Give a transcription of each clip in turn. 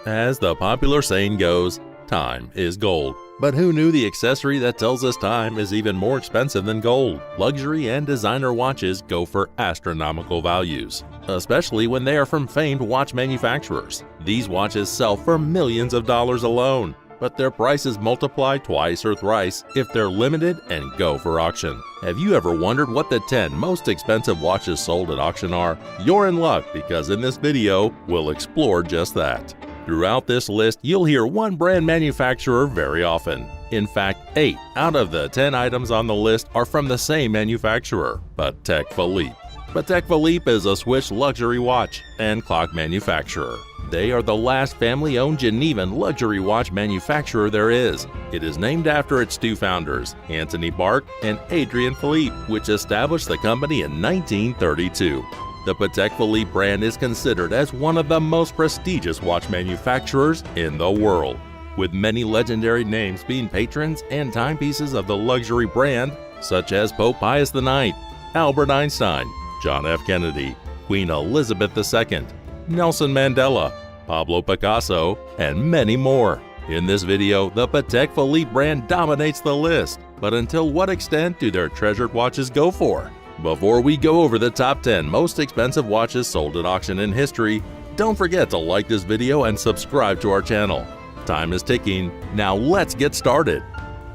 As the popular saying goes, time is gold. But who knew the accessory that tells us time is even more expensive than gold? Luxury and designer watches go for astronomical values, especially when they are from famed watch manufacturers. These watches sell for millions of dollars alone, but their prices multiply twice or thrice if they're limited and go for auction. Have you ever wondered what the 10 most expensive watches sold at auction are? You're in luck, because in this video, we'll explore just that. Throughout this list, you'll hear one brand manufacturer very often. In fact, 8 out of the 10 items on the list are from the same manufacturer, Patek Philippe. Patek Philippe is a Swiss luxury watch and clock manufacturer. They are the last family-owned Genevan luxury watch manufacturer there is. It is named after its 2 founders, Anthony Barc and Adrien Philippe, which established the company in 1932. The Patek Philippe brand is considered as one of the most prestigious watch manufacturers in the world, with many legendary names being patrons and timepieces of the luxury brand, such as Pope Pius IX, Albert Einstein, John F. Kennedy, Queen Elizabeth II, Nelson Mandela, Pablo Picasso, and many more. In this video, the Patek Philippe brand dominates the list, but until what extent do their treasured watches go for? Before we go over the top 10 most expensive watches sold at auction in history, don't forget to like this video and subscribe to our channel. Time is ticking, now let's get started.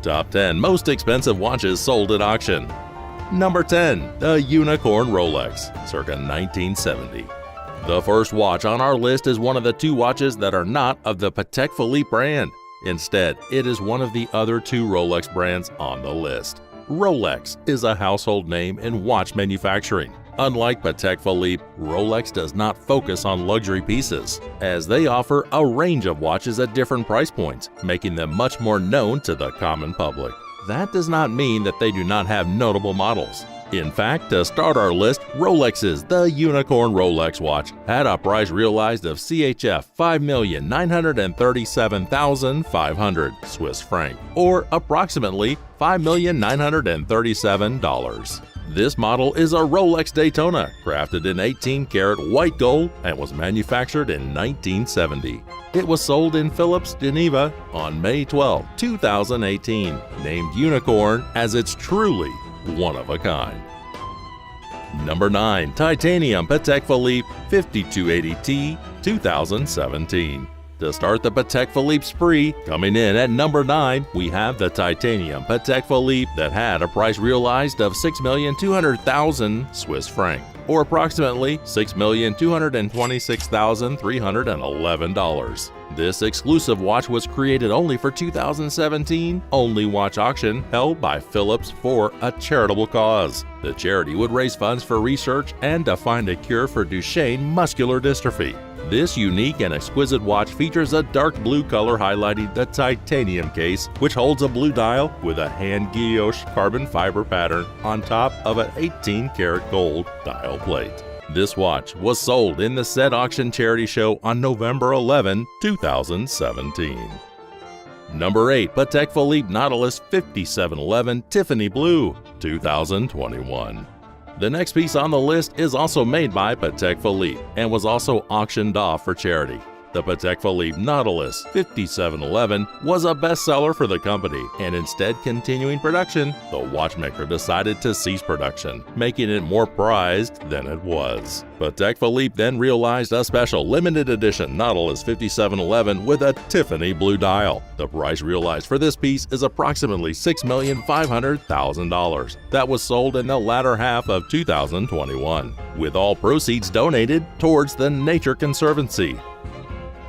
Top 10 most expensive watches sold at auction. Number 10. The Unicorn Rolex, circa 1970. The first watch on our list is one of the 2 watches that are not of the Patek Philippe brand. Instead, it is one of the other 2 Rolex brands on the list. Rolex is a household name in watch manufacturing. Unlike Patek Philippe, Rolex does not focus on luxury pieces, as they offer a range of watches at different price points, making them much more known to the common public. That does not mean that they do not have notable models. In fact, to start our list, Rolex's The Unicorn Rolex watch had a price realized of CHF 5,937,500 Swiss franc, or approximately $5,937. This model is a Rolex Daytona, crafted in 18-karat white gold and was manufactured in 1970. It was sold in Philips, Geneva on May 12, 2018, named Unicorn as it's truly one of a kind. Number 9. Titanium Patek Philippe 5280T 2017. To start the Patek Philippe spree, coming in at number 9, we have the Titanium Patek Philippe that had a price realized of 6,200,000 Swiss franc, or approximately $6,226,311. This exclusive watch was created only for 2017 only watch auction held by Philips for a charitable cause. The charity would raise funds for research and to find a cure for Duchenne muscular dystrophy. This unique and exquisite watch features a dark blue color highlighting the titanium case, which holds a blue dial with a hand guilloche carbon fiber pattern on top of an 18-karat gold dial plate. This watch was sold in the said auction charity show on November 11, 2017. Number 8. Patek Philippe Nautilus 5711 Tiffany Blue 2021. The next piece on the list is also made by Patek Philippe and was also auctioned off for charity. The Patek Philippe Nautilus 5711 was a bestseller for the company, and instead continuing production, the watchmaker decided to cease production, making it more prized than it was. Patek Philippe then realized a special limited edition Nautilus 5711 with a Tiffany blue dial. The price realized for this piece is approximately $6,500,000. That was sold in the latter half of 2021, with all proceeds donated towards the Nature Conservancy.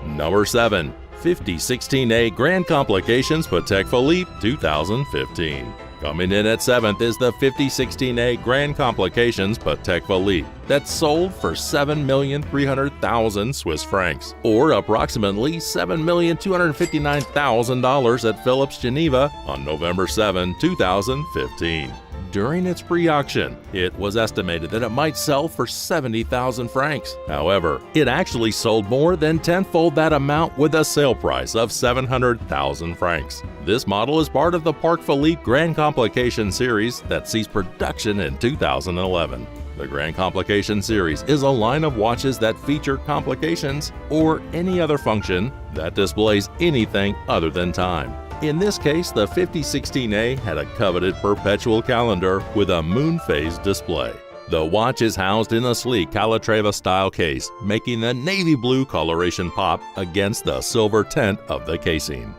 Number 7. 5016A Grand Complications Patek Philippe 2015. Coming in at 7th is the 5016A Grand Complications Patek Philippe that sold for 7,300,000 Swiss francs, or approximately $7,259,000 at Philips Geneva on November 7, 2015. During its pre-auction, it was estimated that it might sell for 70,000 francs. However, it actually sold more than tenfold that amount with a sale price of 700,000 francs. This model is part of the Patek Philippe Grand Complication series that ceased production in 2011. The Grand Complication series is a line of watches that feature complications or any other function that displays anything other than time. In this case, the 5016A had a coveted perpetual calendar with a moon phase display. The watch is housed in a sleek Calatrava-style case, making the navy blue coloration pop against the silver tint of the casing.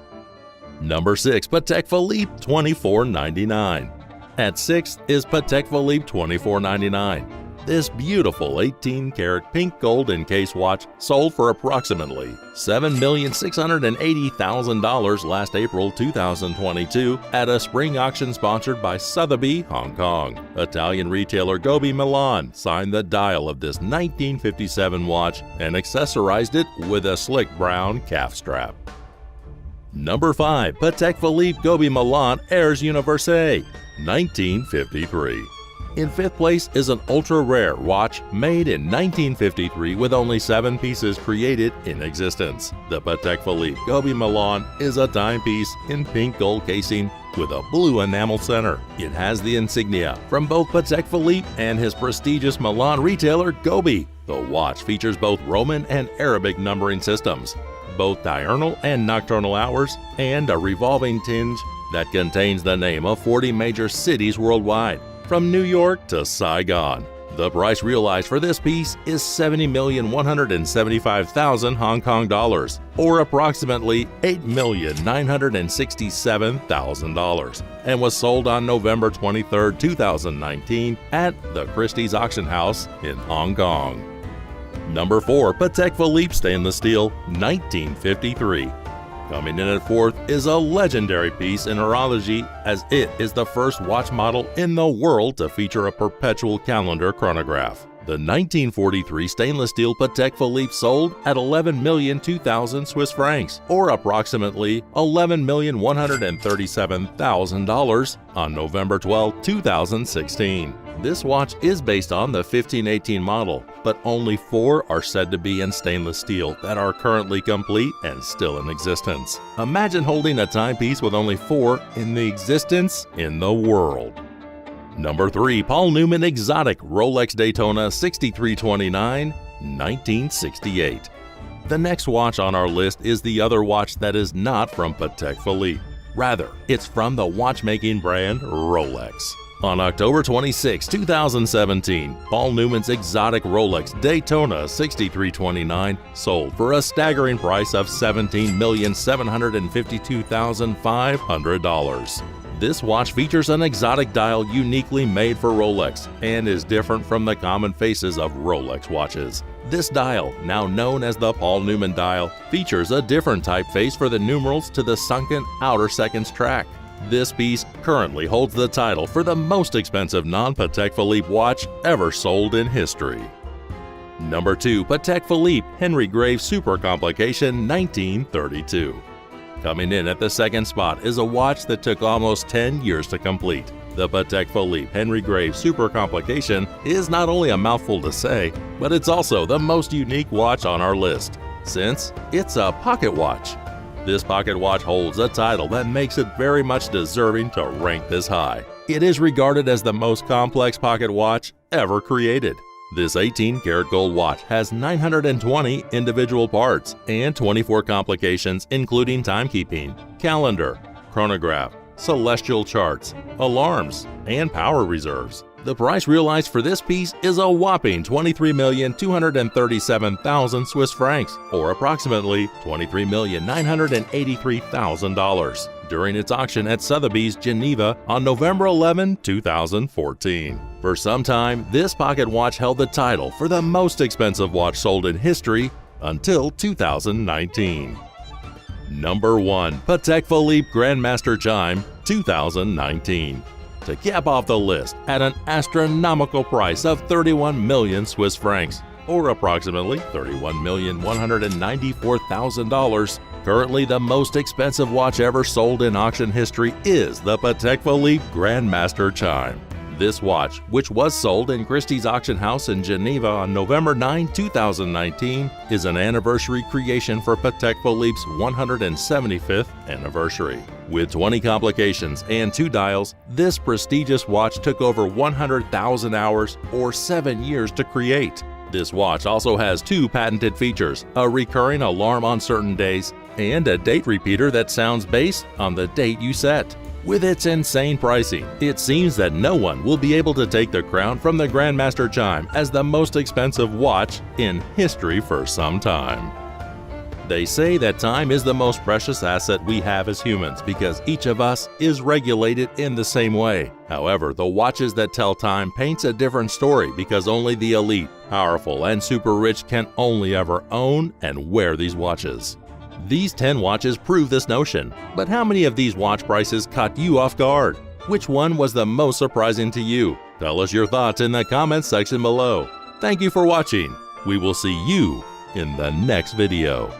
Number 6. Patek Philippe $24.99. At 6th is Patek Philippe $24.99. This beautiful 18-karat pink gold encased watch sold for approximately $7,680,000 last April 2022 at a spring auction sponsored by Sotheby's, Hong Kong. Italian retailer Gobbi Milan signed the dial of this 1957 watch and accessorized it with a slick brown calf strap. Number 5. Patek Philippe Gobbi Milan Airs Universe 1953. In 5th place is an ultra-rare watch made in 1953 with only 7 pieces created in existence. The Patek Philippe Gobbi Milan is a timepiece in pink gold casing with a blue enamel center. It has the insignia from both Patek Philippe and his prestigious Milan retailer Gobbi. The watch features both Roman and Arabic numbering systems, both diurnal and nocturnal hours, and a revolving tinge that contains the name of 40 major cities worldwide, from New York to Saigon. The price realized for this piece is $70,175,000 Hong Kong dollars, or approximately $8,967,000, and was sold on November 23, 2019 at the Christie's Auction House in Hong Kong. Number 4. Patek Philippe Stainless Steel 1953. Coming in at 4th is a legendary piece in horology, as it is the first watch model in the world to feature a perpetual calendar chronograph. The 1943 stainless steel Patek Philippe sold at 11,002,000 Swiss francs, or approximately $11,137,000 on November 12, 2016. This watch is based on the 1518 model, but only 4 are said to be in stainless steel that are currently complete and still in existence. Imagine holding a timepiece with only 4 in the existence in the world. Number 3. Paul Newman Exotic Rolex Daytona 6329, 1968. The next watch on our list is the other watch that is not from Patek Philippe. Rather, it's from the watchmaking brand Rolex. On October 26, 2017, Paul Newman's exotic Rolex Daytona 6329 sold for a staggering price of $17,752,500. This watch features an exotic dial uniquely made for Rolex and is different from the common faces of Rolex watches. This dial, now known as the Paul Newman dial, features a different typeface for the numerals to the sunken outer seconds track. This piece currently holds the title for the most expensive non-Patek Philippe watch ever sold in history. Number 2. Patek Philippe Henry Grave Supercomplication 1932. Coming in at the second spot is a watch that took almost 10 years to complete. The Patek Philippe Henry Grave Supercomplication is not only a mouthful to say, but it's also the most unique watch on our list, since it's a pocket watch. This pocket watch holds a title that makes it very much deserving to rank this high. It is regarded as the most complex pocket watch ever created. This 18-karat gold watch has 920 individual parts and 24 complications, including timekeeping, calendar, chronograph, celestial charts, alarms, and power reserves. The price realized for this piece is a whopping $23,237,000 Swiss francs, or approximately $23,983,000, during its auction at Sotheby's, Geneva on November 11, 2014. For some time, this pocket watch held the title for the most expensive watch sold in history until 2019. Number 1. Patek Philippe Grandmaster Chime 2019. To cap off the list at an astronomical price of 31 million Swiss francs, or approximately $31,194,000. Currently, the most expensive watch ever sold in auction history is the Patek Philippe Grandmaster Chime. This watch, which was sold in Christie's auction house in Geneva on November 9, 2019, is an anniversary creation for Patek Philippe's 175th anniversary. With 20 complications and 2 dials, this prestigious watch took over 100,000 hours or 7 years to create. This watch also has 2 patented features, a recurring alarm on certain days, and a date repeater that sounds based on the date you set. With its insane pricing, it seems that no one will be able to take the crown from the Grandmaster chime as the most expensive watch in history for some time. They say that time is the most precious asset we have as humans because each of us is regulated in the same way. However, the watches that tell time paints a different story because only the elite, powerful, and super rich can only ever own and wear these watches. These 10 watches prove this notion, but how many of these watch prices caught you off guard? Which one was the most surprising to you? Tell us your thoughts in the comments section below. Thank you for watching. We will see you in the next video.